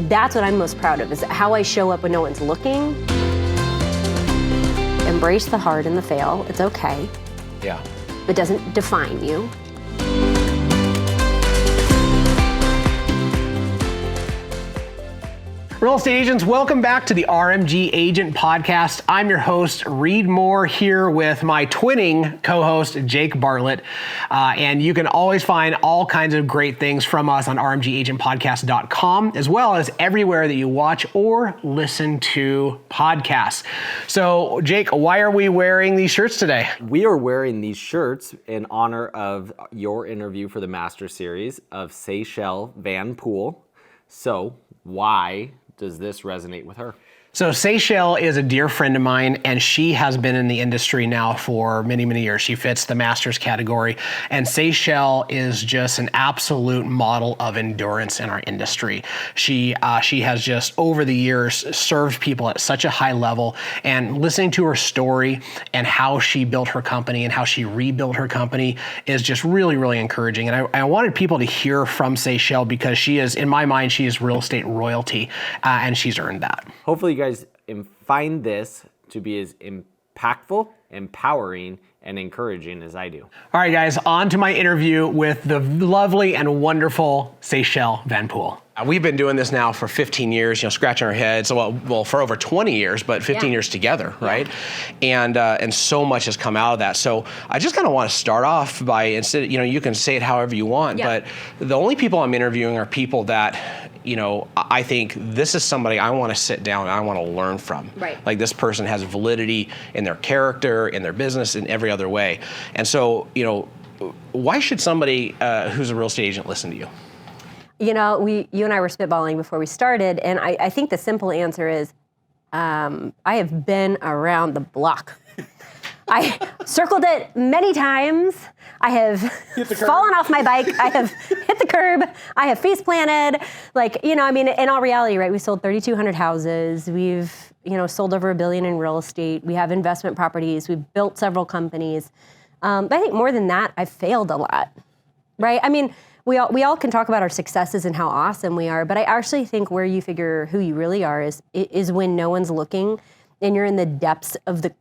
That's what I'm most proud of, is how I show up when no one's looking. Embrace the hard and the fail. It's okay. Yeah. It doesn't define you. Real estate agents, welcome back to the RMG Agent Podcast. I'm your host, Reed Moore, here with my twinning co-host, Jake Bartlett. And you can always find all kinds of great things from us on rmgagentpodcast.com, as well as everywhere that you watch or listen to podcasts. So, Jake, why are we wearing these shirts today? We are wearing these shirts in honor of your interview for the Master Series of Seychelle Van Poole. So, why does this resonate with her? So Seychelle is a dear friend of mine, and she has been in the industry now for many, many years. She fits the master's category, and Seychelle is just an absolute model of endurance in our industry. She has just over the years served people at such a high level, and listening to her story and how she built her company and how she rebuilt her company is just really, really encouraging. And I wanted people to hear from Seychelle because she is, in my mind, she is real estate royalty, and she's earned that. Hopefully you guys find this to be as impactful, empowering, and encouraging as I do. All right, guys, on to my interview with the lovely and wonderful Seychelle Van Poole. We've been doing this now for 15 years, scratching our heads. Well, for over 20 years, but 15 years together, right? And so much has come out of that. So I just kind of want to start off by, instead, you can say it however you want, but the only people I'm interviewing are people that, I think this is somebody I want to sit down and I want to learn from. Right. Like, this person has validity in their character, in their business, in every other way. And so, why should somebody who's a real estate agent listen to you? You and I were spitballing before we started, and I think the simple answer is, I have been around the block. I circled it many times. I have fallen off my bike. I have hit the curb. I have face planted. In all reality, right? We sold 3,200 houses. We've, sold over $1 billion in real estate. We have investment properties. We've built several companies. But I think more than that, I've failed a lot, right? We all can talk about our successes and how awesome we are, but I actually think where you figure who you really are is when no one's looking and you're in the depths of the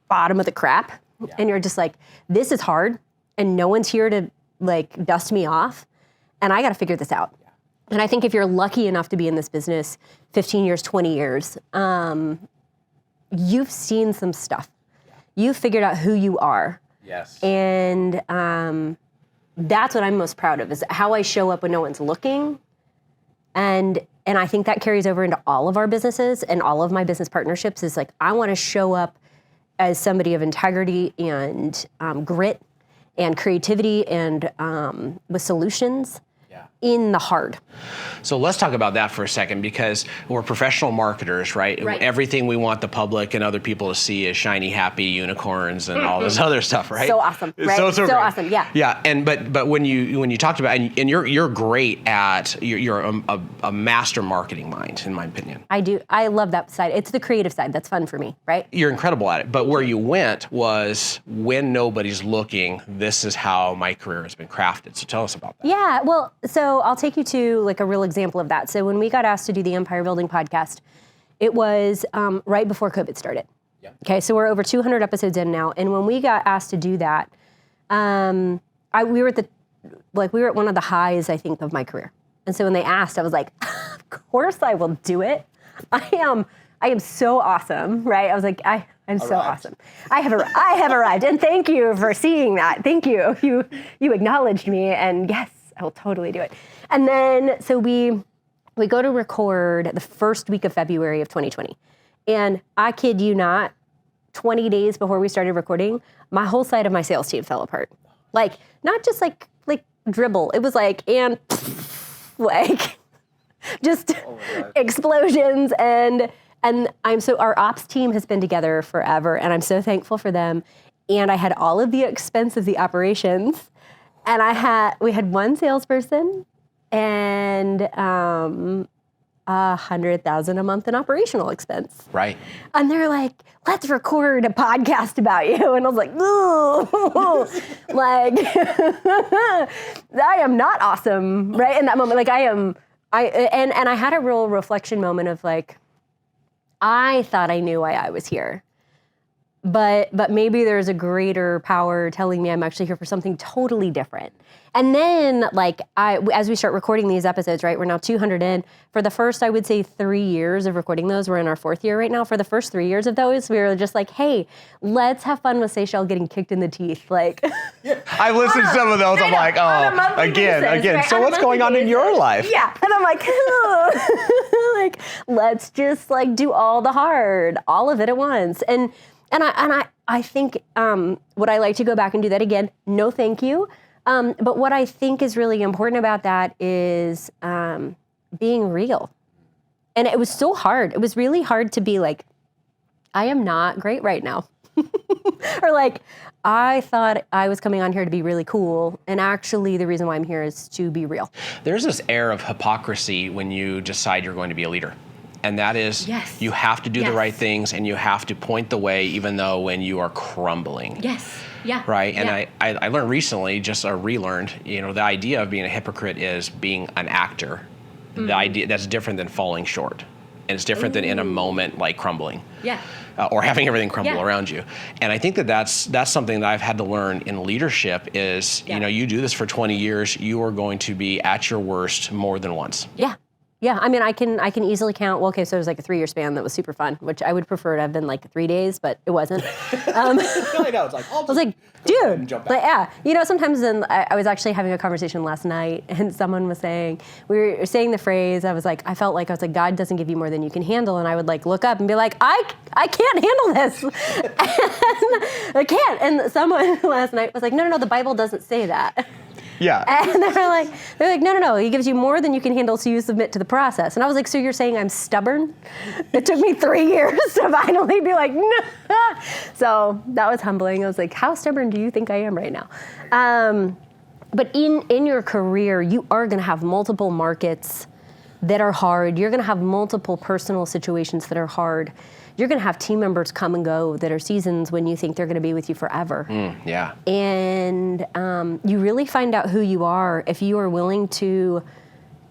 bottom of the crap, and you're just like, this is hard, and no one's here to dust me off, and I got to figure this out. And I think if you're lucky enough to be in this business 15 years, 20 years, you've seen some stuff. You've figured out who you are. Yes. And that's what I'm most proud of, is how I show up when no one's looking. And I think that carries over into all of our businesses and all of my business partnerships, is I want to show up as somebody of integrity and grit and creativity and with solutions in the hard. So let's talk about that for a second, because we're professional marketers, right? Everything we want the public and other people to see is shiny, happy unicorns and all this other stuff, right? So awesome, right? So awesome, yeah. Yeah, and but when you talked about, and you're great at, you're a master marketing mind, in my opinion. I love that side. It's the creative side that's fun for me, right? You're incredible at it. But where you went was, when nobody's looking, this is how my career has been crafted. So tell us about that. Yeah, well, so I'll take you to a real example of that. So when we got asked to do the Empire Building podcast, it was right before COVID started. Yeah. Okay, so we're over 200 episodes in now, and when we got asked to do that, we were at one of the highs, I think, of my career. And so when they asked, I was like, of course I will do it. I am so awesome, right? I was like, I'm so awesome. I have arrived, and thank you for seeing that. Thank you. You acknowledged me, and yes, I will totally do it. And then, so we go to record the first week of February of 2020. And I kid you not, 20 days before we started recording, my whole side of my sales team fell apart. Not just like dribble. It was just explosions. And our ops team has been together forever, and I'm so thankful for them. And I had all of the expense of the operations. And we had one salesperson and $100,000 a month in operational expense. Right. And they're like, let's record a podcast about you. And I was like, ooh, I am not awesome, right? In that moment, And I had a real reflection moment of like, I thought I knew why I was here. But maybe there's a greater power telling me I'm actually here for something totally different. And then, like, as we start recording these episodes, right, we're now 200 in. For the first, I would say 3 years of recording those, we're in our 4th year right now. For the first 3 years of those, we were just like, hey, let's have fun with Seychelle getting kicked in the teeth. Like, I listened to some of those. I'm like, oh, again. Right? So what's going on in your life? Yeah. And I'm like, like, let's just like do all the hard, all of it at once. And I think would I like to go back and do that again? No, thank you. But what I think is really important about that is being real. And it was so hard. It was really hard to be like, I am not great right now. Or like, I thought I was coming on here to be really cool. And actually the reason why I'm here is to be real. There's this air of hypocrisy when you decide you're going to be a leader. And that is, you have to do the right things and you have to point the way even though when you are crumbling. Yes. Yeah. Right. And I learned recently, just relearned, the idea of being a hypocrite is being an actor. The idea that's different than falling short. And it's different than in a moment like crumbling. Yeah. Or having everything crumble around you. And I think that's something that I've had to learn in leadership is, you do this for 20 years, you are going to be at your worst more than once. Yeah. Yeah, I mean, I can easily count. Well, okay, so it was like a 3-year span that was super fun, which I would prefer to have been like 3 days, but it wasn't. I know. It's like, I was like, dude, like, yeah. Sometimes then I was actually having a conversation last night, and someone was saying, we were saying the phrase. I felt like God doesn't give you more than you can handle, and I would like look up and be like, I can't handle this, and I can't. And someone last night was like, no, the Bible doesn't say that. Yeah. And they're like, no, he gives you more than you can handle, so you submit to the process. And I was like, so you're saying I'm stubborn? It took me 3 years to finally be like, no. So that was humbling. I was like, how stubborn do you think I am right now? But in your career, you are going to have multiple markets that are hard. You're going to have multiple personal situations that are hard. You're going to have team members come and go that are seasons when you think they're going to be with you forever. Yeah. And you really find out who you are if you are willing to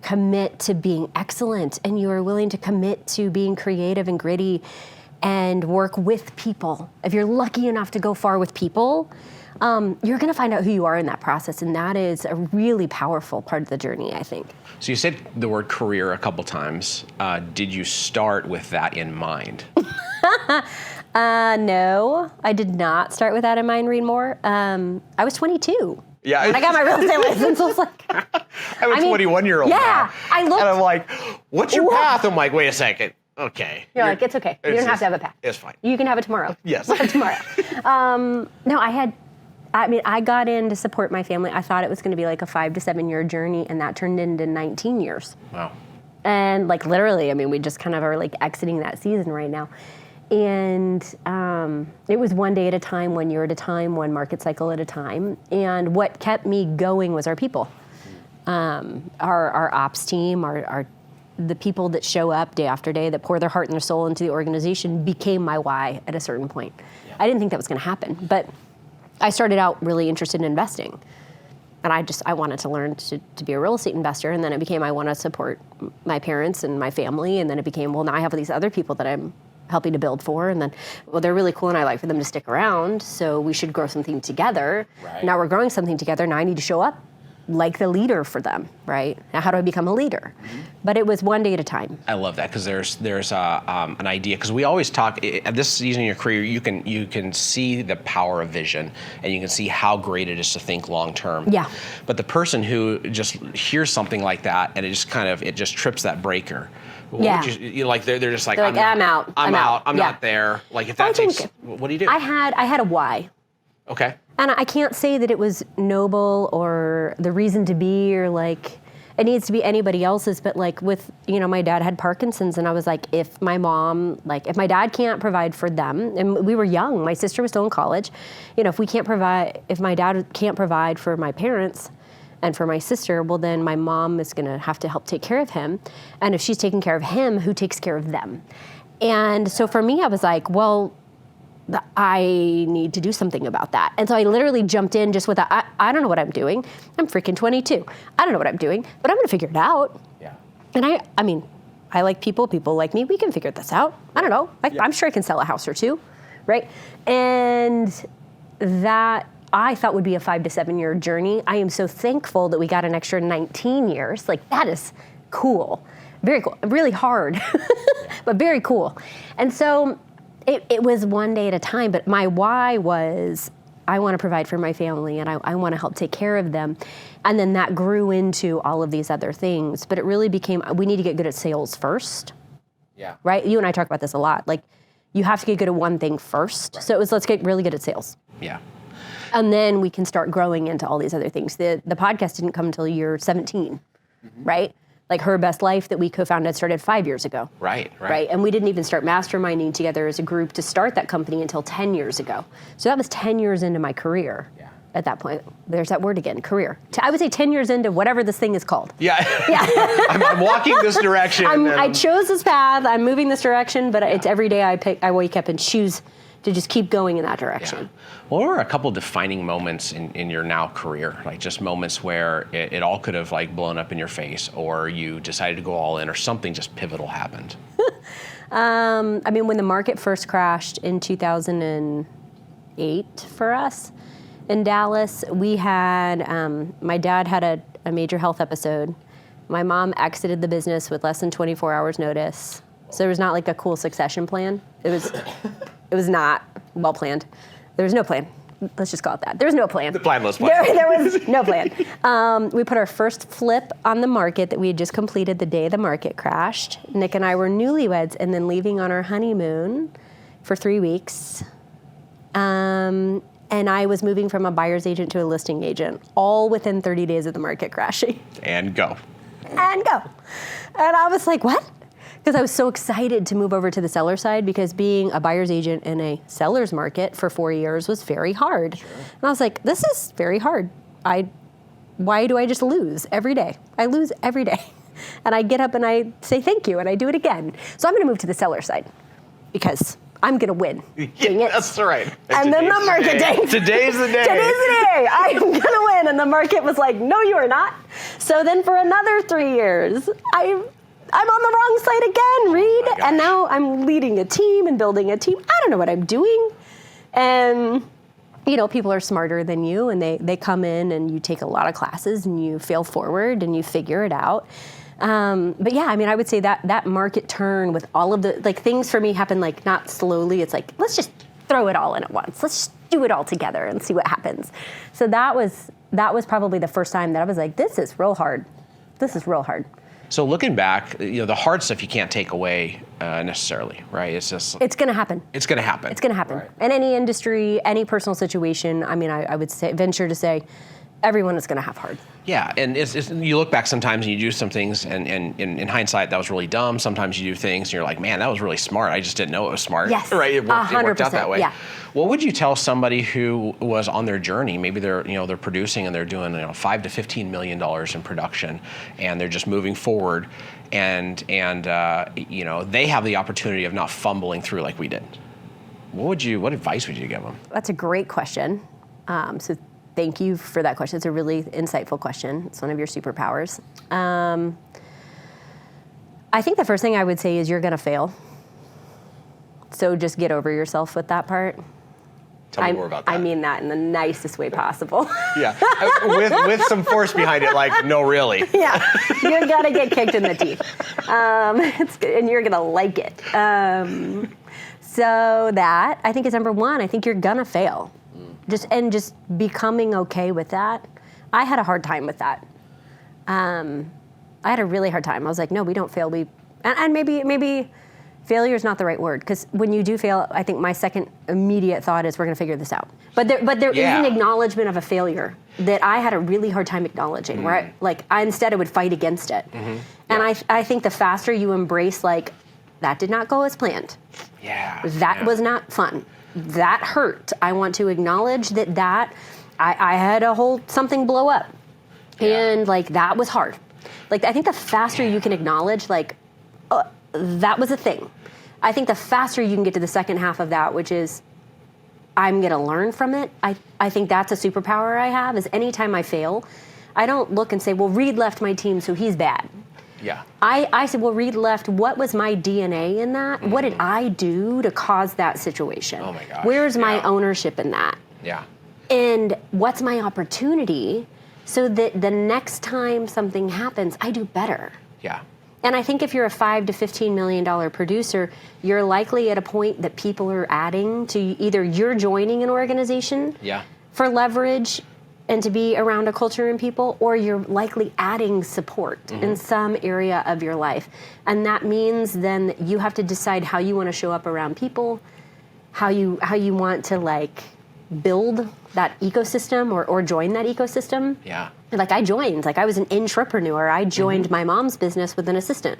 commit to being excellent and you are willing to commit to being creative and gritty and work with people. If you're lucky enough to go far with people, you're going to find out who you are in that process. And that is a really powerful part of the journey, I think. So you said the word career a couple times. Did you start with that in mind? No, I did not start with that in mind, read more. I was 22. Yeah. When I got my real estate license, I was like... I have a 21-year-old yeah, now. I looked... And I'm like, what's your path? I'm like, wait a second. Okay. You're like, it's okay. You don't have to have a path. It's fine. You can have it tomorrow. Yes. We'll have it tomorrow. No, I got in to support my family. I thought it was going to be like a 5 to 7 year journey, and that turned into 19 years. Wow. And like literally, we just kind of are like exiting that season right now. And it was one day at a time, 1 year at a time, one market cycle at a time. And what kept me going was our people. Our ops team, the people that show up day after day, that pour their heart and their soul into the organization became my why at a certain point. Yeah. I didn't think that was going to happen, but I started out really interested in investing. And I wanted to learn to be a real estate investor. And then it became, I want to support my parents and my family. And then it became, well, now I have these other people that I'm helping to build for. And then, well, they're really cool and I like for them to stick around. So we should grow something together. Right. Now we're growing something together. Now I need to show up like the leader for them, right? Now, how do I become a leader? Mm-hmm. But it was one day at a time. I love that because there's an idea, because we always talk at this season in your career, you can see the power of vision and you can see how great it is to think long term. Yeah. But the person who just hears something like that and it just trips that breaker. Yeah. They're just like, I'm out. I'm out. I'm not there. Like if that takes, what do you do? I had a why. Okay. And I can't say that it was noble or the reason to be or like it needs to be anybody else's, but like with, my dad had Parkinson's and I was like, if my dad can't provide for them, and we were young, my sister was still in college, if my dad can't provide for my parents and for my sister, well then my mom is gonna have to help take care of him. And if she's taking care of him, who takes care of them? And so for me, I was like, well, I need to do something about that. And so I literally jumped in just with I don't know what I'm doing. I'm freaking 22. I don't know what I'm doing, but I'm going to figure it out. Yeah. And I mean, I like people like me, we can figure this out. I don't know. I'm sure I can sell a house or two, right? And that I thought would be a 5 to 7 year journey. I am so thankful that we got an extra 19 years. Like, that is cool. Very cool. Really hard, but very cool. And so it was one day at a time, but my why was I want to provide for my family and I want to help take care of them. And then that grew into all of these other things. But it really became, we need to get good at sales first. Yeah. Right? You and I talk about this a lot. Like, you have to get good at one thing first. Right. So it was, let's get really good at sales. Yeah. And then we can start growing into all these other things. The podcast didn't come until year 17, right? Like, Her Best Life that we co-founded started 5 years ago. Right. And we didn't even start masterminding together as a group to start that company until 10 years ago. So that was 10 years into my career. Yeah. At that point. There's that word again, career. I would say 10 years into whatever this thing is called. Yeah. Yeah. I'm walking this direction. I chose this path, I'm moving this direction, but it's every day I wake up and choose to just keep going in that direction. Yeah. What were a couple defining moments in your now career? Like, just moments where it all could have like blown up in your face, or you decided to go all in, or something just pivotal happened? I mean, when the market first crashed in 2008 for us in Dallas, we had, my dad had a major health episode. My mom exited the business with less than 24 hours notice. So there was not like a cool succession plan. It was not well planned. There was no plan. Let's just call it that. There was no plan. The planless plan. There was no plan. We put our first flip on the market that we had just completed the day the market crashed. Nick and I were newlyweds and then leaving on our honeymoon for 3 weeks. And I was moving from a buyer's agent to a listing agent, all within 30 days of the market crashing. And go. And go. And I was like, what? Because I was so excited to move over to the seller side, because being a buyer's agent in a seller's market for 4 years was very hard. Sure. And I was like, this is very hard. Why do I just lose every day? I lose every day. And I get up and I say thank you and I do it again. So I'm going to move to the seller side because I'm going to win. Dang it. That's right. And then the market tanked. Today's the day. Today's the day. I'm going to win. And the market was like, no, you are not. So then for another 3 years, I'm on the wrong side again, Reed. Oh, and now I'm leading a team and building a team. I don't know what I'm doing. And, you know, people are smarter than you, and they come in and you take a lot of classes and you fail forward and you figure it out. But yeah, I mean, I would say that market turn with all of the, like, things for me happen, like, not slowly. It's like, let's just throw it all in at once. Let's just do it all together and see what happens. So that was probably the first time that I was like, this is real hard. This is real hard. So looking back, you know, the hard stuff you can't take away necessarily, right? It's just... It's going to happen. It's going to happen. It's going to happen. Right. In any industry, any personal situation, I mean, I would venture to say everyone is going to have hard. Yeah, and you look back sometimes and you do some things, and in hindsight, that was really dumb. Sometimes you do things and you're like, man, that was really smart. I just didn't know it was smart. Yes, right? It worked out that way. Yeah. What would you tell somebody who was on their journey? Maybe they're producing and they're doing $5 to $15 million in production, and they're just moving forward, and they have the opportunity of not fumbling through like we did. What advice would you give them? That's a great question. So thank you for that question. It's a really insightful question. It's one of your superpowers. I think the first thing I would say is you're going to fail. So just get over yourself with that part. Tell me more about that. I mean that in the nicest way possible. Yeah, with some force behind it, like, no, really. Yeah, you're going to get kicked in the teeth. And you're going to like it. So that, I think, is number one. I think you're going to fail. Just becoming okay with that. I had a hard time with that. I had a really hard time. I was like, no, we don't fail. And maybe failure is not the right word, because when you do fail, I think my second immediate thought is we're going to figure this out. But there is an acknowledgement of a failure that I had a really hard time acknowledging, where I instead would fight against it. Mm-hmm. And I think the faster you embrace, like, that did not go as planned. Yeah. That was not fun. That hurt. I want to acknowledge that I had something blow up. Yeah. And that was hard. I think the faster you can acknowledge, that was a thing. I think the faster you can get to the second half of that, which is I'm going to learn from it. I think that's a superpower I have, is anytime I fail, I don't look and say, well, Reed left my team, so he's bad. Yeah. I said, well, read left. What was my DNA in that? What did I do to cause that situation? Oh my gosh. Where's my Yeah. ownership in that? Yeah. And what's my opportunity so that the next time something happens, I do better? Yeah. And I think if you're a $5 to $15 million producer, you're likely at a point that people are adding to either you're joining an organization Yeah. for leverage and to be around a culture and people, or you're likely adding support in some area of your life. And that means then that you have to decide how you want to show up around people, how you want to like build that ecosystem or join that ecosystem. Yeah. Like I joined, like I was an intrapreneur. I joined my mom's business with an assistant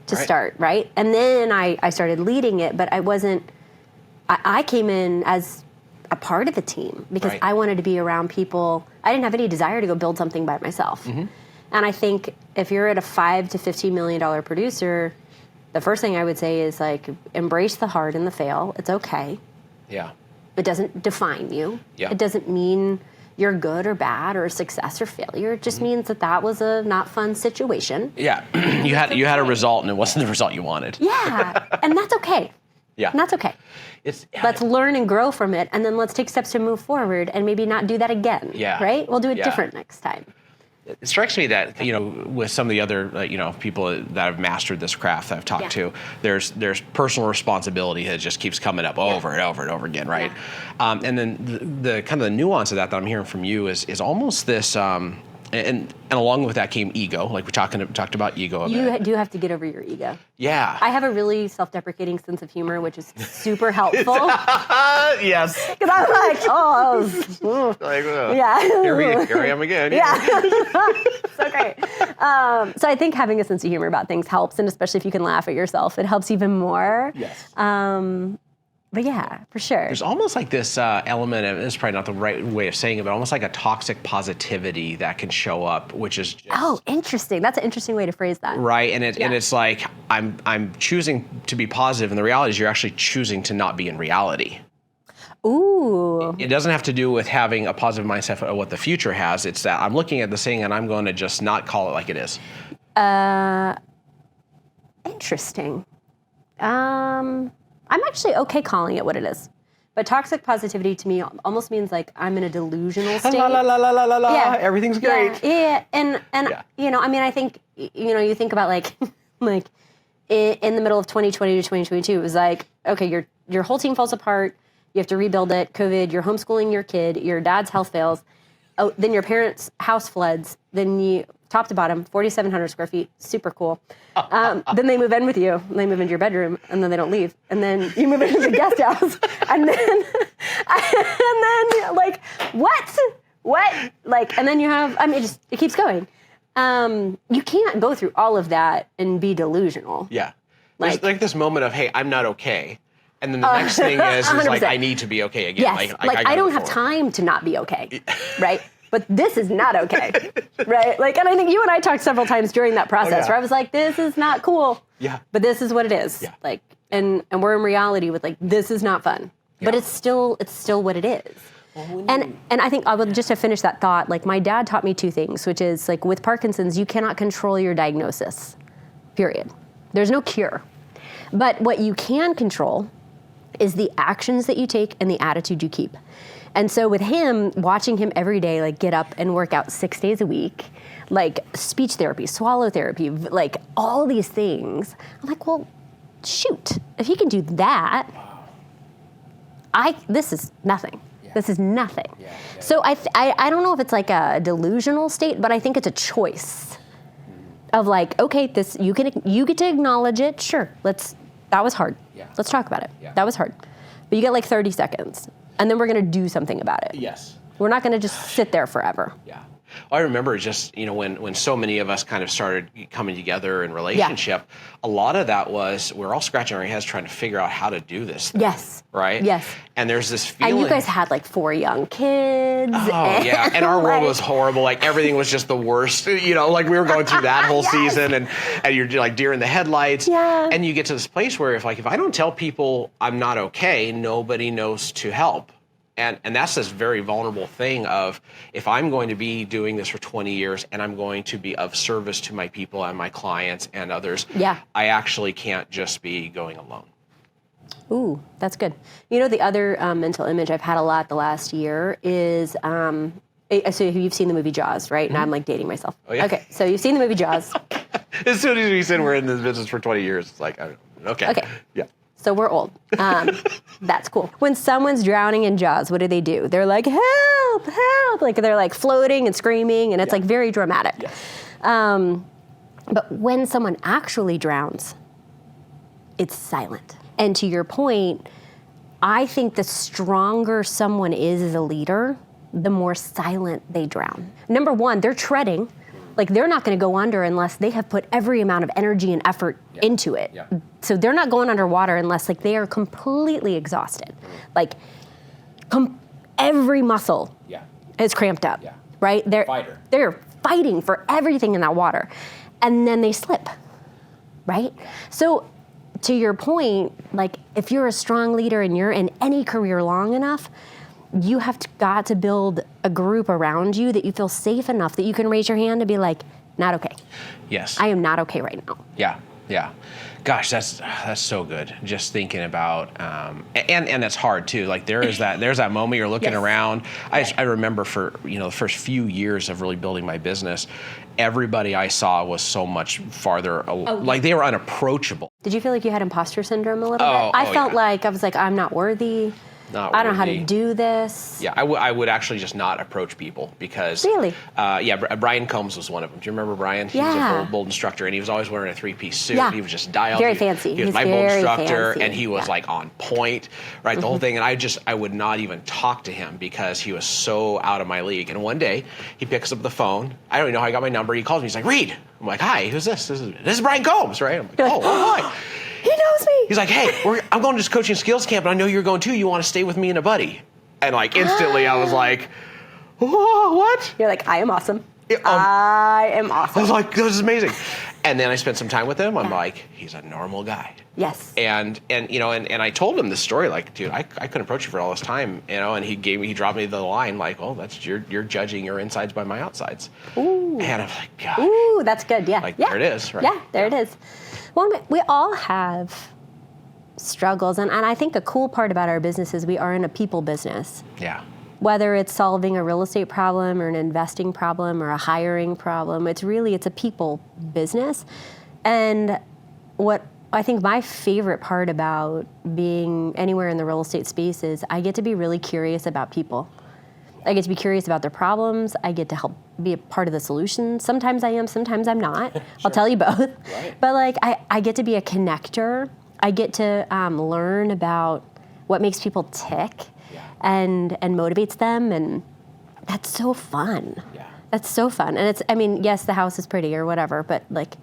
to start, right? And then I started leading it, but I came in as a part of the team because I wanted to be around people. I didn't have any desire to go build something by myself. And I think if you're at a $5 to $15 million producer, the first thing I would say is like, embrace the hard and the fail. It's okay. Yeah. It doesn't define you. Yeah. It doesn't mean you're good or bad or success or failure. It just means that was a not fun situation. Yeah. you had a result and it wasn't the result you wanted. Yeah. And that's okay. Yeah. And that's okay. Let's learn and grow from it, and then let's take steps to move forward and maybe not do that again. Yeah. Right? We'll do it Yeah. different next time. It strikes me that, with some of the other, people that have mastered this craft that I've talked to, there's personal responsibility that just keeps coming up over and over and over again, right? Yeah. And then the kind of the nuance of that I'm hearing from you is almost this, and along with that came ego, like we talked about ego a bit. You do have to get over your ego. Yeah. I have a really self-deprecating sense of humor, which is super helpful. Yes. Because I'm like, oh, yeah. Here I am again. Yeah. So great. So I think having a sense of humor about things helps, and especially if you can laugh at yourself, it helps even more. Yes. But yeah, for sure. There's almost like this element, and this is probably not the right way of saying it, but almost like a toxic positivity that can show up, which is just... Oh, interesting. That's an interesting way to phrase that. Right, and it's like I'm choosing to be positive, and the reality is you're actually choosing to not be in reality. Ooh. It doesn't have to do with having a positive mindset of what the future has. It's that I'm looking at this thing and I'm going to just not call it like it is. Interesting. I'm actually okay calling it what it is. But toxic positivity to me almost means like I'm in a delusional state. La la la la la la la. Yeah. Everything's great. Yeah. And I think, you think about like in the middle of 2020 to 2022, it was like, okay, your whole team falls apart. You have to rebuild it. COVID, you're homeschooling your kid. Your dad's health fails. Oh, then your parents' house floods. Then you, top to bottom, 4,700 square feet, super cool. Then they move in with you. They move into your bedroom, and then they don't leave. And then you move into the guest house, and then like what? Like, and then you have. I mean, it keeps going. You can't go through all of that and be delusional. Yeah. There's like this moment of, hey, I'm not okay. And then the next thing is like, I need to be okay again. Yes, like I don't have time to not be okay, right? But this is not okay, right? Like, and I think you and I talked several times during that process where I was like, this is not cool. Yeah. But this is what it is. Yeah. Like, and we're in reality with like, this is not fun. Yeah. But it's still what it is. And I think I would just to finish that thought, like my dad taught me two things, which is like with Parkinson's, you cannot control your diagnosis, period. There's no cure. But what you can control is the actions that you take and the attitude you keep. And so with him, watching him every day, like get up and work out 6 days a week, like speech therapy, swallow therapy, like all these things, I'm like, well, shoot, if he can do that, this is nothing. Yeah. This is nothing. Yeah, yeah. So I don't know if it's like a delusional state, but I think it's a choice of like, okay, this you get to acknowledge it. Sure, that was hard. Yeah. Let's talk about it. Yeah. That was hard. But you get like 30 seconds, and then we're going to do something about it. Yes. We're not going to just sit there forever. Yeah. I remember just, when so many of us kind of started coming together in relationship, a lot of that was we're all scratching our heads trying to figure out how to do this thing, yes. Right? Yes. And there's this feeling. And you guys had like 4 young kids. Oh, yeah. And our world was horrible. Like everything was just the worst. Like we were going through that whole season and you're like deer in the headlights. Yeah. And you get to this place where if I don't tell people I'm not okay, nobody knows to help. And that's this very vulnerable thing of, if I'm going to be doing this for 20 years and I'm going to be of service to my people and my clients and others, I actually can't just be going alone. Ooh, that's good. You know, the other mental image I've had a lot the last year is, so you've seen the movie Jaws, right? And I'm like dating myself. Oh, yeah. Okay, so you've seen the movie Jaws. As soon as you said we're in this business for 20 years, it's like, okay. Yeah. So we're old. That's cool. When someone's drowning in Jaws, what do? They're like, help, help. Like they're like floating and screaming, and it's like very dramatic. Yes. But when someone actually drowns, it's silent. And to your point, I think the stronger someone is as a leader, the more silent they drown. Number one, they're treading. Like they're not going to go under unless they have put every amount of energy and effort into it. Yeah. So they're not going underwater unless like they are completely exhausted. Like every muscle is cramped up, right? They're fighting for everything in that water. And then they slip, right? So to your point, like if you're a strong leader and you're in any career long enough, you have got to build a group around you that you feel safe enough that you can raise your hand and be like, not okay. Yes. I am not okay right now. Yeah. Gosh, that's so good. Just thinking about, and that's hard too. Like there's that moment you're looking around. I remember for the first few years of really building my business, everybody I saw was so much farther, like they were unapproachable. Did you feel like you had imposter syndrome a little bit? I felt like I was like, I'm not worthy. I don't know how to do this. Yeah, I would actually just not approach people because... Really? Brian Combs was one of them. Do you remember Brian? He was a bold instructor, and he was always wearing a three-piece suit. Yeah. He was just dialed. Very fancy. He was my bold instructor, and he was like on point, right? The whole thing. And I would not even talk to him because he was so out of my league. And one day, he picks up the phone. I don't even know how he got my number. He calls me. He's like, Reed. I'm like, hi, who's this? This is Brian Combs, right? I'm like, oh, hi. He knows me. He's like, hey, I'm going to this coaching skills camp, and I know you're going too. You want to stay with me and a buddy? And like instantly, I was like, whoa, what? You're like, I am awesome. I am awesome. I was like, this is amazing. And then I spent some time with him. I'm like, he's a normal guy. Yes. And I told him this story, like, dude, I couldn't approach you for all this time, and he dropped me the line, like, oh, that's you're judging your insides by my outsides. Ooh. And I'm like, gosh. Ooh, that's good. Yeah. Like, there it is, right? Yeah, there it is. Well, we all have struggles, and I think a cool part about our business is we are in a people business. Yeah. Whether it's solving a real estate problem or an investing problem or a hiring problem, it's a people business. And what I think my favorite part about being anywhere in the real estate space is I get to be really curious about people. I get to be curious about their problems. I get to help be a part of the solution. Sometimes I am, sometimes I'm not. Sure. I'll tell you both. Right. But like I get to be a connector. I get to learn about what makes people tick and motivates them, and that's so fun. Yeah. That's so fun. And yes, the house is pretty or whatever, but like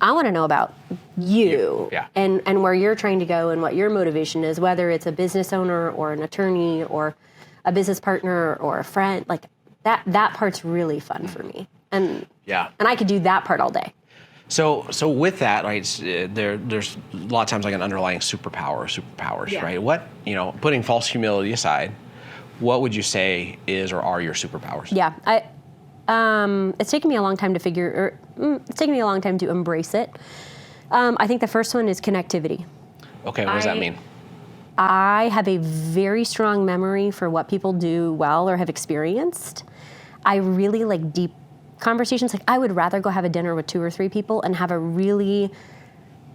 I want to know about you and where you're trying to go and what your motivation is, whether it's a business owner or an attorney or a business partner or a friend. Like that part's really fun for me. And I could do that part all day. So with that, right, there's a lot of times like an underlying superpowers, right? What, putting false humility aside, what would you say is or are your superpowers? Yeah, it's taken me a long time to embrace it. I think the first one is connectivity. Okay, what does that mean? I have a very strong memory for what people do well or have experienced. I really like deep conversations. Like I would rather go have a dinner with 2 or 3 people and have a really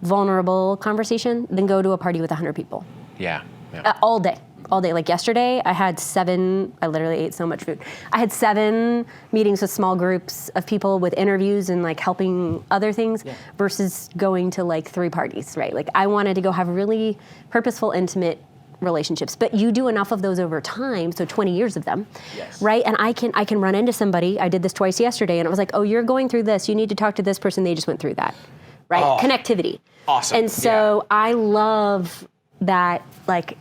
vulnerable conversation than go to a party with 100 people. Yeah. All day. Like yesterday, I literally ate so much food. I had 7 meetings with small groups of people with interviews and like helping other things versus going to like 3 parties, right? Like I wanted to go have really purposeful, intimate relationships, but you do enough of those over time, so 20 years of them, right? And I can run into somebody. I did this twice yesterday, and it was like, oh, you're going through this. You need to talk to this person. They just went through that, right? Oh, connectivity. Awesome. And so I love that, like,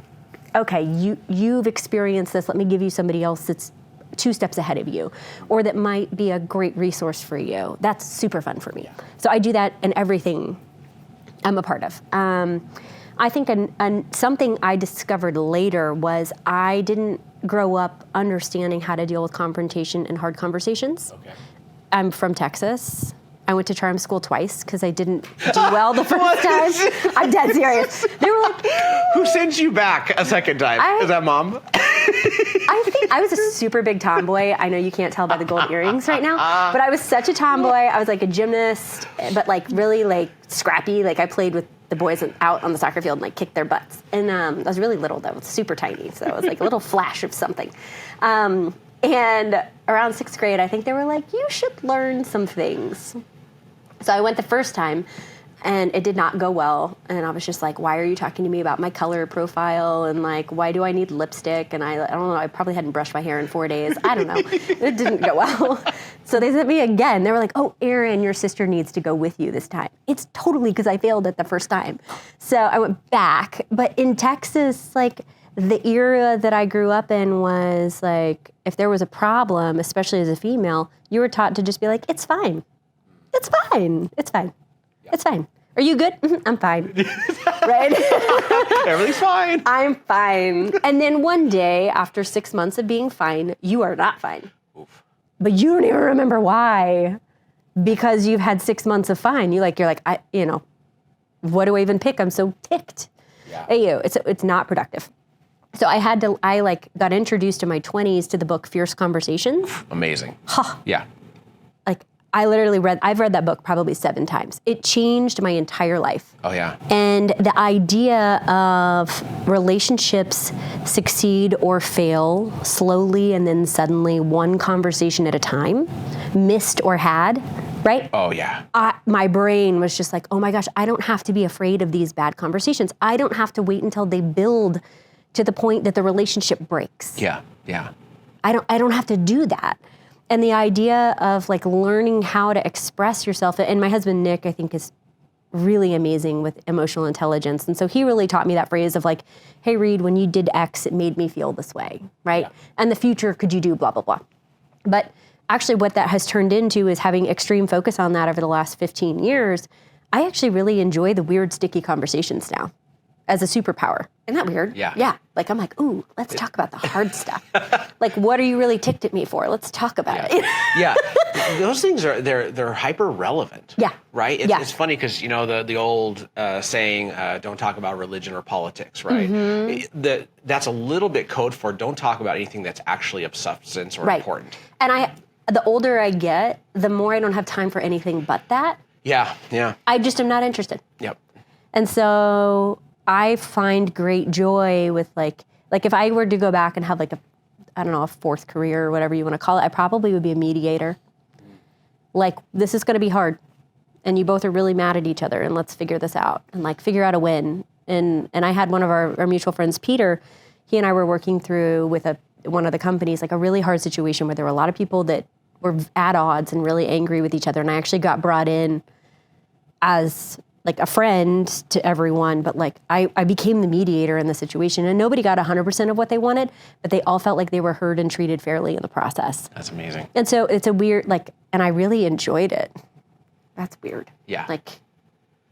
okay, you've experienced this. Let me give you somebody else that's 2 steps ahead of you, or that might be a great resource for you. That's super fun for me. Yeah. So I do that in everything I'm a part of. I think something I discovered later was I didn't grow up understanding how to deal with confrontation and hard conversations. Okay. I'm from Texas. I went to charm school twice because I didn't do well the first time. I'm dead serious. They were like, Who sent you back a second time? Is that mom? I think I was a super big tomboy. I know you can't tell by the gold earrings right now, but I was such a tomboy. I was like a gymnast, but like really like scrappy. Like I played with the boys out on the soccer field and like kicked their butts. And I was really little though, super tiny. So it was like a little flash of something. And around 6th grade, I think they were like, you should learn some things. So I went the first time, and it did not go well. And I was just like, why are you talking to me about my color profile? And like, why do I need lipstick? And I don't know, I probably hadn't brushed my hair in 4 days. I don't know. It didn't go well. So they sent me again. They were like, oh, Erin, your sister needs to go with you this time. It's totally because I failed it the first time. So I went back. But in Texas, like, the era that I grew up in was like, if there was a problem, especially as a female, you were taught to just be like, it's fine. It's fine. It's fine. It's fine. Are you good? I'm fine. Right? Everything's fine. I'm fine. And then one day, after 6 months of being fine, you are not fine. Oof. But you don't even remember why. Because you've had 6 months of fine. You're like, what do I even pick? I'm so ticked. Yeah. Hey, it's not productive. So I got introduced in my 20s to the book Fierce Conversations. Amazing. Huh. Yeah. Like, I've read that book probably 7 times. It changed my entire life. Oh, yeah. And the idea of relationships succeed or fail slowly and then suddenly, one conversation at a time, missed or had, right? Oh, yeah. My brain was just like, oh my gosh, I don't have to be afraid of these bad conversations. I don't have to wait until they build to the point that the relationship breaks. Yeah. Yeah. I don't have to do that. And the idea of like learning how to express yourself, and my husband Nick, I think, is really amazing with emotional intelligence. And so he really taught me that phrase of like, hey Reed, when you did X, it made me feel this way, right? Yeah. And the future, could you do blah, blah, blah. But actually what that has turned into is having extreme focus on that over the last 15 years. I actually really enjoy the weird, sticky conversations now as a superpower. Isn't that weird? Yeah. Yeah. Like, I'm like, ooh, let's talk about the hard stuff. Like, what are you really ticked at me for? Let's talk about it. Yeah. Those things they're hyper relevant. Yeah. Right? It's funny because, the old saying, don't talk about religion or politics, right? Mm-hmm. That's a little bit code for don't talk about anything that's actually of substance or important. And the older I get, the more I don't have time for anything but that. Yeah. Yeah. I just am not interested. Yep. And so I find great joy with like if I were to go back and have like a fourth career or whatever you want to call it, I probably would be a mediator. Like, this is going to be hard, and you both are really mad at each other, and let's figure this out and like figure out a win. And I had one of our mutual friends, Peter. He and I were working through with one of the companies like a really hard situation where there were a lot of people that were at odds and really angry with each other. And I actually got brought in as like a friend to everyone, but like I became the mediator in the situation, and nobody got 100% of what they wanted, but they all felt like they were heard and treated fairly in the process. That's amazing. And so it's a weird, and I really enjoyed it. That's weird. Yeah. Like,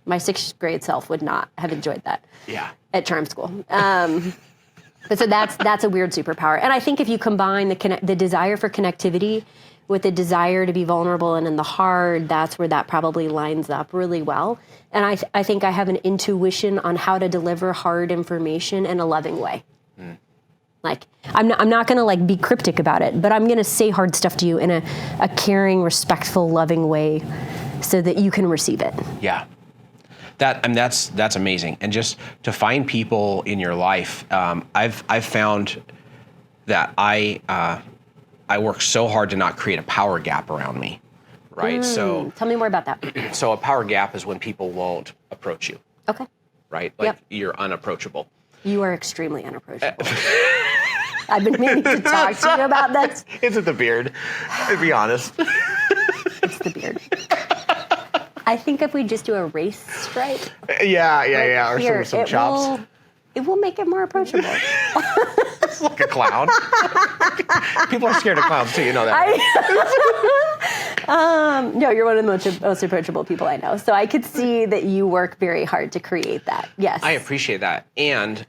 my 6th grade self would not have enjoyed that. Yeah. At charm school. But so that's a weird superpower. And I think if you combine the desire for connectivity with the desire to be vulnerable and in the hard, that's where that probably lines up really well. And I think I have an intuition on how to deliver hard information in a loving way. Mm. Like, I'm not going to like be cryptic about it, but I'm going to say hard stuff to you in a caring, respectful, loving way so that you can receive it. Yeah. That's amazing. And just to find people in your life, I've found that I work so hard to not create a power gap around me, right? So tell me more about that. So a power gap is when people won't approach you. Okay. Right? Like, you're unapproachable. You are extremely unapproachable. I've been meaning to talk to you about this. Is it the beard? To be honest. It's the beard. I think if we just do a race stripe. Yeah. Or here, some chops. It will make it more approachable. It's like a clown. People are scared of clowns too, you know that. Right? No, you're one of the most approachable people I know. So I could see that you work very hard to create that. Yes. I appreciate that. And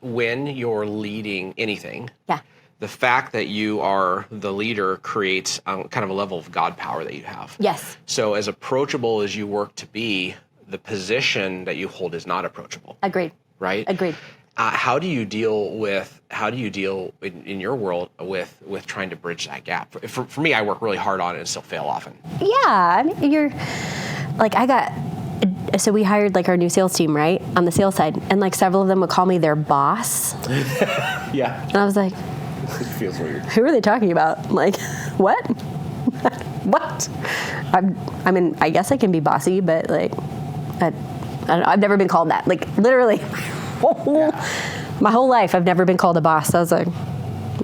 when you're leading anything, the fact that you are the leader creates kind of a level of God power that you have. Yes. So as approachable as you work to be, the position that you hold is not approachable. Agreed. Right? Agreed. How do you deal in your world with trying to bridge that gap? For me, I work really hard on it and still fail often. Yeah, I mean, so we hired like our new sales team, right, on the sales side, and like several of them would call me their boss. Yeah. And I was like, It feels weird. who are they talking about? Like, what? What? I mean, I guess I can be bossy, but like, I don't know, I've never been called that. Like, literally, my whole life, I've never been called a boss. I was like,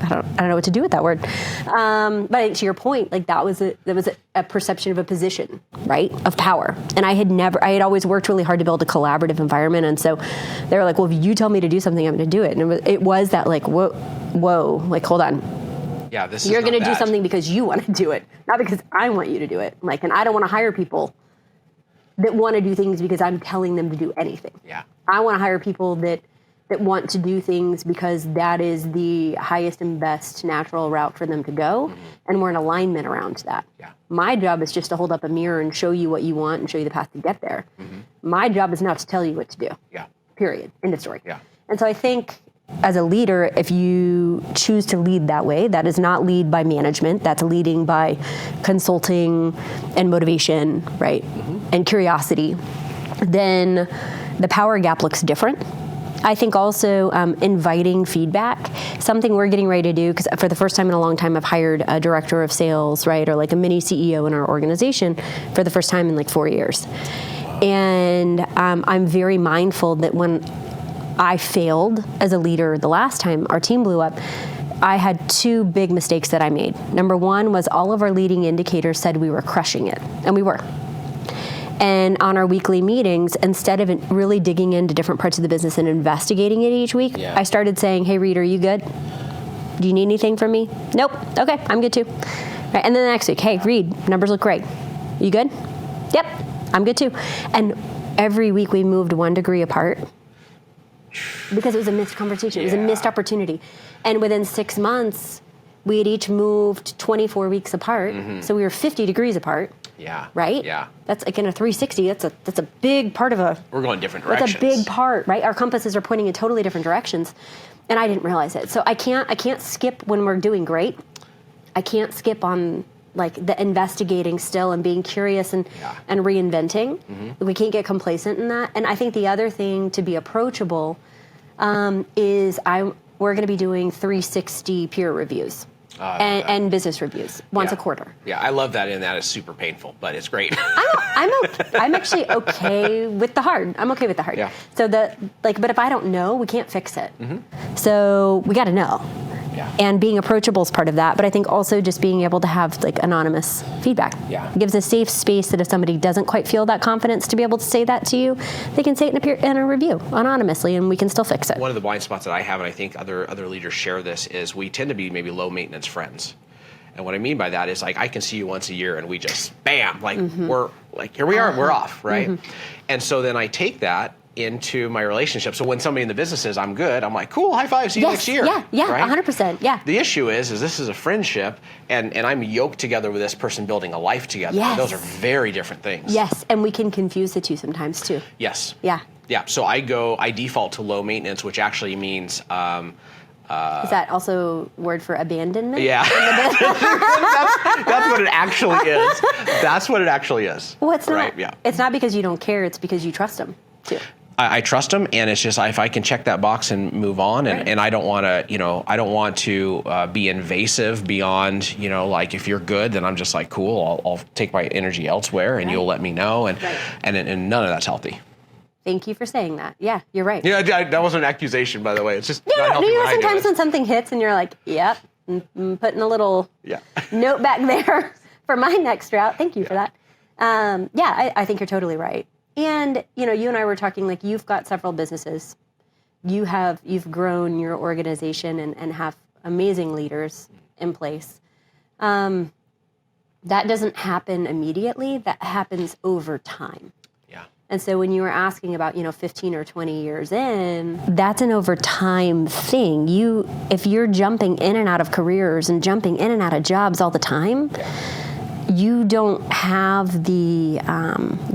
I don't know what to do with that word. But to your point, like that was a perception of a position, right, of power. And I had always worked really hard to build a collaborative environment. And so they were like, well, if you tell me to do something, I'm going to do it. And it was that like, whoa, like, hold on. Yeah, this is You're going to do bad. something because you want to do it, not because I want you to do it. Like, and I don't want to hire people that want to do things because I'm telling them to do anything. Yeah. I want to hire people that want to do things because that is the highest and best natural route for them to go, and we're in alignment around that. Yeah. My job is just to hold up a mirror and show you what you want and show you the path to get there. My job is not to tell you what to do. Yeah. Period. End of story. Yeah. And so I think as a leader, if you choose to lead that way, that is not lead by management, that's leading by consulting and motivation, right? And curiosity, then the power gap looks different. I think also inviting feedback, something we're getting ready to do, because for the first time in a long time, I've hired a director of sales, right, or like a mini CEO in our organization for the first time in like 4 years. And I'm very mindful that when I failed as a leader the last time our team blew up, I had two big mistakes that I made. Number one was all of our leading indicators said we were crushing it, and we were. And on our weekly meetings, instead of really digging into different parts of the business and investigating it each week, I started saying, hey, Reed, are you good? Do you need anything from me? Nope. Okay, I'm good too. Right. And then the next week, hey, Reed, numbers look great. You good? Yep, I'm good too. And every week we moved 1 degree apart because it was a missed conversation. It was a missed opportunity. And within 6 months, we had each moved 24 weeks apart. So we were 50 degrees apart. Yeah. Right? Yeah. That's like in a 360. That's a big part of a. We're going different directions. That's a big part, right? Our compasses are pointing in totally different directions, and I didn't realize it. So I can't skip when we're doing great. I can't skip on like the investigating still and being curious and reinventing. We can't get complacent in that. And I think the other thing to be approachable is we're going to be doing 360 peer reviews. And business reviews once a quarter. Yeah, I love that, and that is super painful, but it's great. I'm actually okay with the hard. I'm okay with the hard. Yeah. So but if I don't know, we can't fix it. So we got to know. Yeah. And being approachable is part of that. But I think also just being able to have like anonymous feedback. Yeah. It gives a safe space that if somebody doesn't quite feel that confidence to be able to say that to you, they can say it in a review anonymously, and we can still fix it. One of the blind spots that I have, and I think other leaders share this, is we tend to be maybe low maintenance friends. And what I mean by that is like I can see you once a year and we just bam, like we're like here we are, we're off, right? And so then I take that into my relationship. So when somebody in the business says I'm good, I'm like, cool, high five, see you next year. Yeah, right? 100%. Yeah. The issue is this is a friendship, and I'm yoked together with this person building a life together. Yes. And those are very different things. Yes, and we can confuse the two sometimes too. Yes. Yeah. Yeah. So I default to low maintenance, which actually means Is that also word for abandonment? yeah. that's what it actually is. That's what it actually is. Well, it's not. Right? Yeah. It's not because you don't care. It's because you trust them too. I trust them, and it's just if I can check that box and move on, and I don't want to, be invasive beyond, like if you're good, then I'm just like cool. I'll take my energy elsewhere, and you'll let me know, and none of that's healthy. Thank you for saying that. Yeah, you're right. Yeah, that wasn't an accusation, by the way. It's just not No, healthy. sometimes when something hits and you're like, yep, I'm putting a little note back there for my next route. Thank you for that. I think you're totally right. And, you and I were talking, like, you've got several businesses. You've grown your organization and have amazing leaders in place. That doesn't happen immediately. That happens over time. Yeah. And so when you were asking about, 15 or 20 years in, that's an over time thing. If you're jumping in and out of careers and jumping in and out of jobs all the time, you don't have the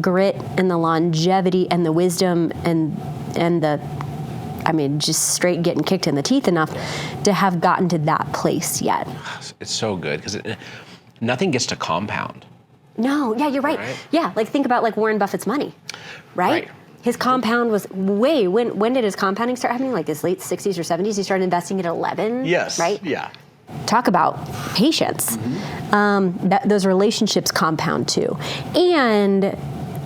grit and the longevity and the wisdom and the, just straight getting kicked in the teeth enough to have gotten to that place yet. It's so good because nothing gets to compound. No, yeah, you're right. Yeah, think about Warren Buffett's money, right? His compound was when did his compounding start happening? His late 60s or 70s? He started investing at 11, Yes. right? Yeah. Talk about patience. Those relationships compound too. And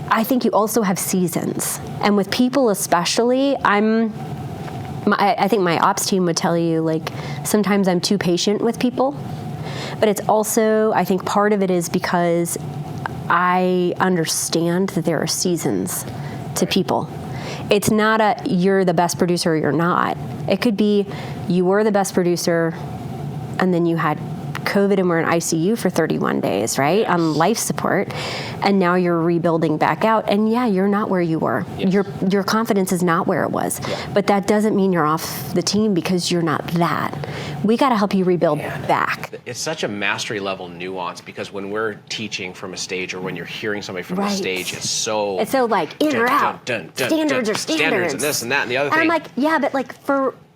I think you also have seasons. And with people especially, I think my ops team would tell you, sometimes I'm too patient with people. But it's also, I think part of it is because I understand that there are seasons to people. It's not you're the best producer or you're not. It could be you were the best producer and then you had COVID and were in ICU for 31 days, right? Yes. On life support. And now you're rebuilding back out. And yeah, you're not where you were. Yes. Your confidence is not where it was. Yeah. But that doesn't mean you're off the team because you're not that. We got to help you rebuild back. It's such a mastery level nuance because when we're teaching from a stage or when you're hearing somebody from a stage, it's so in or out. Standards are standards. Standards and this and that and the other thing. And I'm yeah, but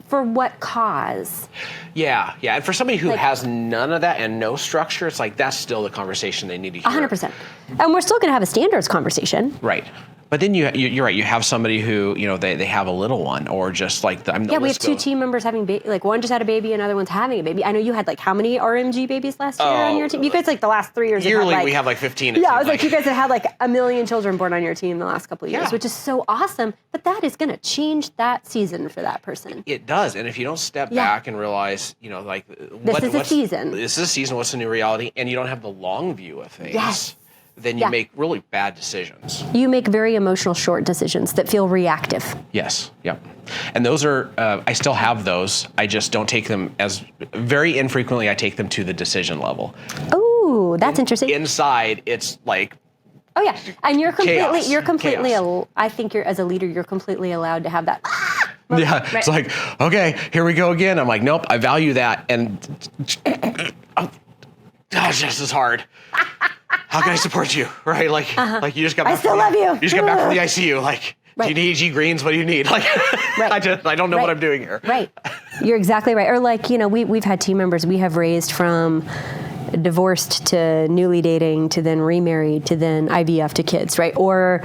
for what cause? Yeah. And for somebody who has none of that and no structure, it's that's still the conversation they need to hear. 100%. And we're still going to have a standards conversation. Right. But then you're right. You have somebody who they have a little one, or just we have two team members having one just had a baby, another one's having a baby. I know you had how many RMG babies last year on your team? You guys the last 3 years yearly we have 15. Yeah, I was you guys have had a million children born on your team the last couple of years, which is so awesome. But that is going to change that season for that person. It does, and if you don't step back and realize this is a season. This is a season. What's the new reality? And you don't have the long view of things. Yes. Then you make really bad decisions. You make very emotional, short decisions that feel reactive. Yes, yep. And those are, I still have those. I just don't take them very infrequently I take them to the decision level. Oh, that's interesting. Inside, it's oh yeah, and you're completely, chaos. I think as a leader, you're completely allowed to have that. Yeah, right. It's okay, here we go again. I'm nope, I value that. And, gosh, this is hard. How can I support you? Right? You just got back. I still love you. You just got back from the ICU. Do you need G greens? What do you need? Right. I don't know what I'm doing here. Right. You're exactly right. Or we've had team members we have raised from divorced to newly dating to then remarried to then IVF to kids, right? Or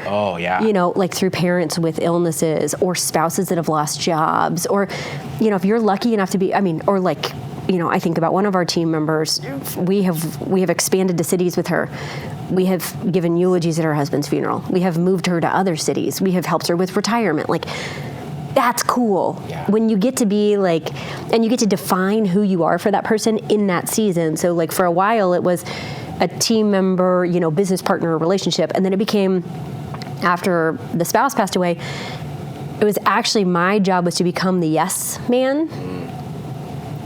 through parents with illnesses or spouses that have lost jobs, or if you're lucky enough to be, I think about one of our team members. We have expanded to cities with her. We have given eulogies at her husband's funeral. We have moved her to other cities. We have helped her with retirement. That's cool. Yeah. When you get to be and you get to define who you are for that person in that season. So for a while it was a team member, business partner relationship. And then it became, after the spouse passed away, it was actually my job was to become the yes man.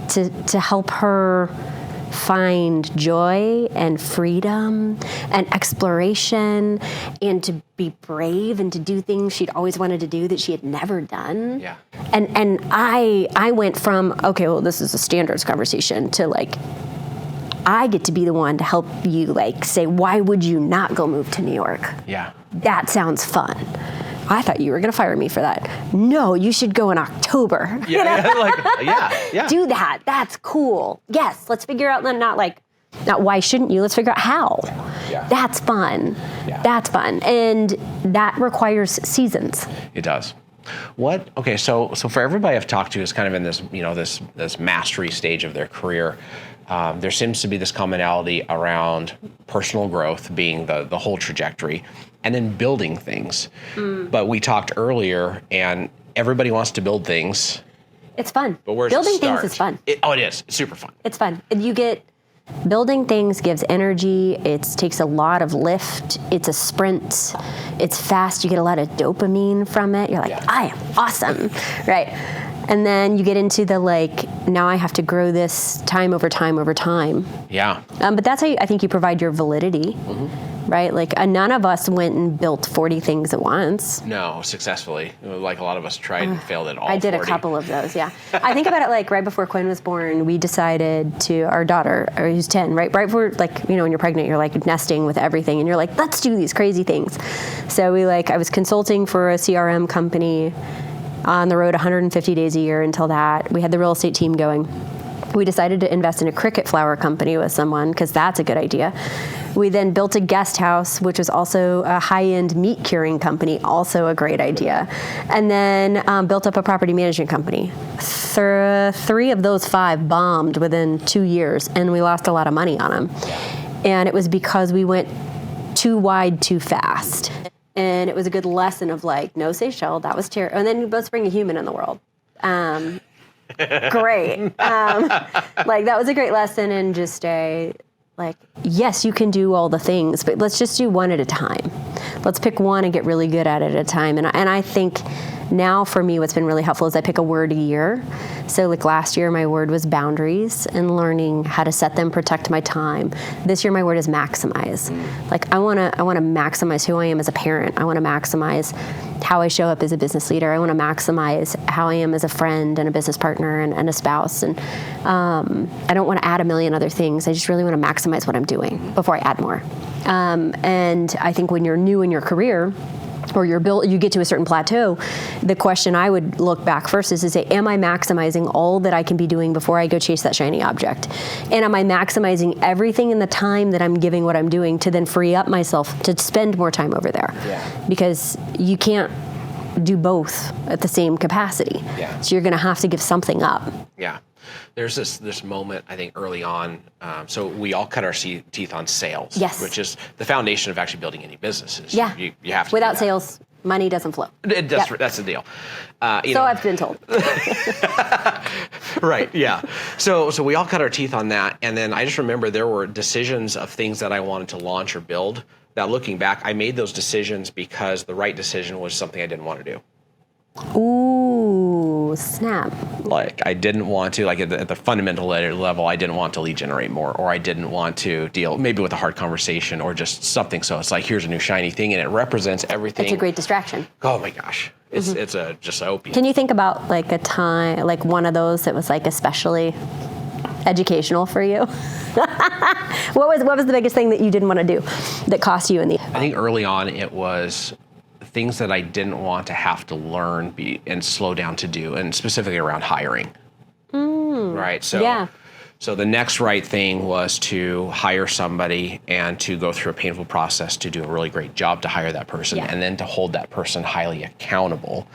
To help her find joy and freedom and exploration and to be brave and to do things she'd always wanted to do that she had never done. Yeah. And I went from, okay, well, this is a standards conversation to I get to be the one to help you say, why would you not go move to New York? Yeah. That sounds fun. I thought you were going to fire me for that. No, you should go in October. Yeah. Do that. That's cool. Yes, let's figure out not why shouldn't you? Let's figure out how. Yeah. That's fun. Yeah. That's fun. And that requires seasons. It does. Okay, so for everybody I've talked to is kind of in this, this mastery stage of their career. There seems to be this commonality around personal growth being the whole trajectory, and then building things. But we talked earlier, and everybody wants to build things. It's fun. But where's building it start? things is fun. It is. It's super fun. It's fun. Building things gives energy. It takes a lot of lift. It's a sprint. It's fast. You get a lot of dopamine from it. You're I am awesome, right? And then you get into the now I have to grow this time over time over time. Yeah. But that's how I think you provide your validity. Mm-hmm. right? Like none of us went and built 40 things at once. No, successfully. Like a lot of us tried and failed at all. I did 40. a couple of those, yeah. I think about it like right before Quinn was born, we decided to, our daughter, who's 10, right before, like, you know, when you're pregnant, you're like nesting with everything and you're like, let's do these crazy things. So I was consulting for a CRM company on the road 150 days a year until that. We had the real estate team going. We decided to invest in a cricket flower company with someone because that's a good idea. We then built a guest house, which was also a high-end meat curing company, also a great idea. And then built up a property management company. 3 of those 5 bombed within 2 years, and we lost a lot of money on them. And it was because we went too wide too fast. And it was a good lesson of like, no, Seychelle, that was terrible. And then let's bring a human in the world. Great. Like that was a great lesson in just like, yes, you can do all the things, but let's just do one at a time. Let's pick one and get really good at it at a time. And I think now for me, what's been really helpful is I pick a word a year. So like last year, my word was boundaries and learning how to set them, protect my time. This year, my word is maximize. Like I want to maximize who I am as a parent. I want to maximize how I show up as a business leader. I want to maximize how I am as a friend and a business partner and a spouse. And I don't want to add a million other things. I just really want to maximize what I'm doing before I add more. And I think when you're new in your career, or you get to a certain plateau, the question I would look back first is to say, am I maximizing all that I can be doing before I go chase that shiny object? And am I maximizing everything in the time that I'm giving what I'm doing to then free up myself to spend more time over there? Yeah. Because you can't do both at the same capacity. Yeah. So you're going to have to give something up. Yeah. There's this moment, I think, early on. So we all cut our teeth on sales, Yes. which is the foundation of actually building any businesses. Yeah. You have to Without do that. sales, money doesn't flow. That's Yep. that's the deal. So I've been told. Right. Yeah. So we all cut our teeth on that, and then I just remember there were decisions of things that I wanted to launch or build. That looking back, I made those decisions because the right decision was something I didn't want to do. Ooh, snap. Like I didn't want to, like at the fundamental level, I didn't want to lead generate more, or I didn't want to deal maybe with a hard conversation or just something. So it's like, here's a new shiny thing and it represents everything. It's a great distraction. Oh my gosh. It's just opium. Can you think about like a time, like one of those that was like especially educational for you? What was the biggest thing that you didn't want to do that cost you in the? I think early on it was things that I didn't want to have to learn and slow down to do, and specifically around hiring. Right. So Yeah. So the next right thing was to hire somebody and to go through a painful process to do a really great job to hire that person, Yeah. and then to hold that person highly accountable,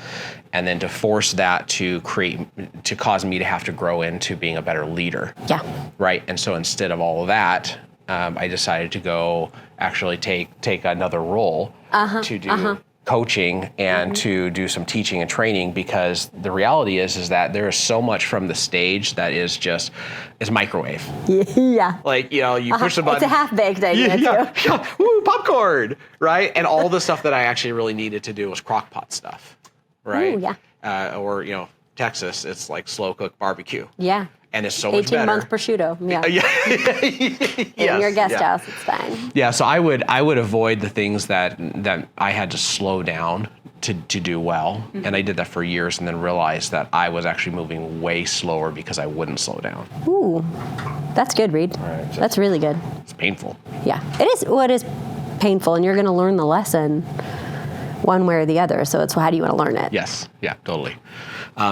and then to force that to cause me to have to grow into being a better leader. Yeah. Right. And so instead of all of that, I decided to go actually take another role to do coaching and to do some teaching and training, because the reality is that there is so much from the stage that is microwave. Yeah. Like, you push the button. It's a half-baked idea, too. Yeah. Woo, popcorn, right? And all the stuff that I actually really needed to do was crock pot stuff, right? Ooh, yeah. Or, Texas, it's like slow cooked barbecue. Yeah. And it's so much better. 18-month prosciutto. Yeah. Yeah. In your guest yeah. house, it's fine. Yeah, so I would avoid the things that I had to slow down to do well, and I did that for years, and then realized that I was actually moving way slower because I wouldn't slow down. Ooh, that's good, Reed. Right, so- That's really good. It's painful. Yeah, it is. Well, it is painful, and you're going to learn the lesson one way or the other. So it's how do you want to learn it? Yes, yeah, totally.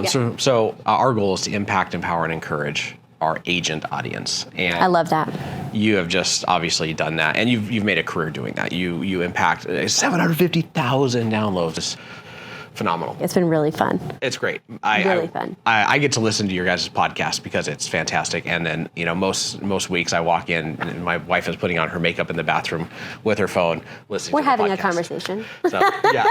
So our goal is to impact, empower, and encourage our agent audience, and I love that. you have just obviously done that, and you've made a career doing that. You impact 750,000 downloads. It's phenomenal. It's been really fun. It's great. Really fun. I get to listen to your guys' podcast because it's fantastic. And then, most weeks I walk in and my wife is putting on her makeup in the bathroom with her phone, listening We're to the having a podcast. conversation. So, yeah.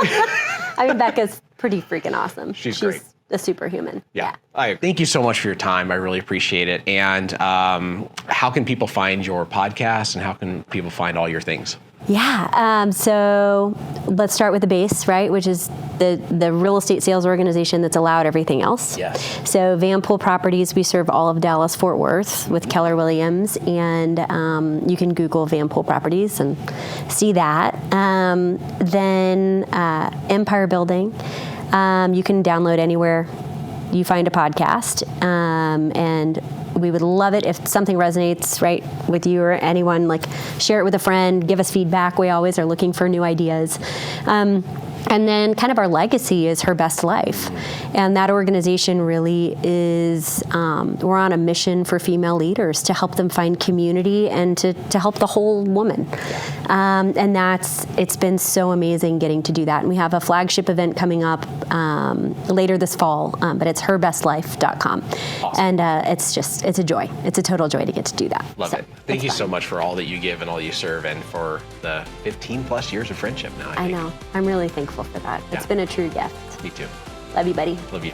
I mean, Becca's pretty freaking awesome. She's great. A superhuman. Yeah. Thank you so much for your time. I really appreciate it. And how can people find your podcast, and how can people find all your things? Yeah. So let's start with the base, right? Which is the real estate sales organization that's allowed everything else. Yes. So Van Poole Properties, we serve all of Dallas Fort Worth with Keller Williams, and you can Google Van Poole Properties and see that. Then Empire Building, you can download anywhere you find a podcast, and we would love it if something resonates right with you or anyone. Like, share it with a friend, give us feedback. We always are looking for new ideas. And then kind of our legacy is Her Best Life. And that organization really is, we're on a mission for female leaders to help them find community and to help the whole woman. And it's been so amazing getting to do that. And we have a flagship event coming up later this fall, but it's herbestlife.com. Awesome. And it's a joy. It's a total joy to get to do that. Love it. Thank you so much for all that you give and all you serve, and for the 15 plus years of friendship now. I know. I'm really thankful for that. It's been a true gift. Me too. Love you, buddy. Love you.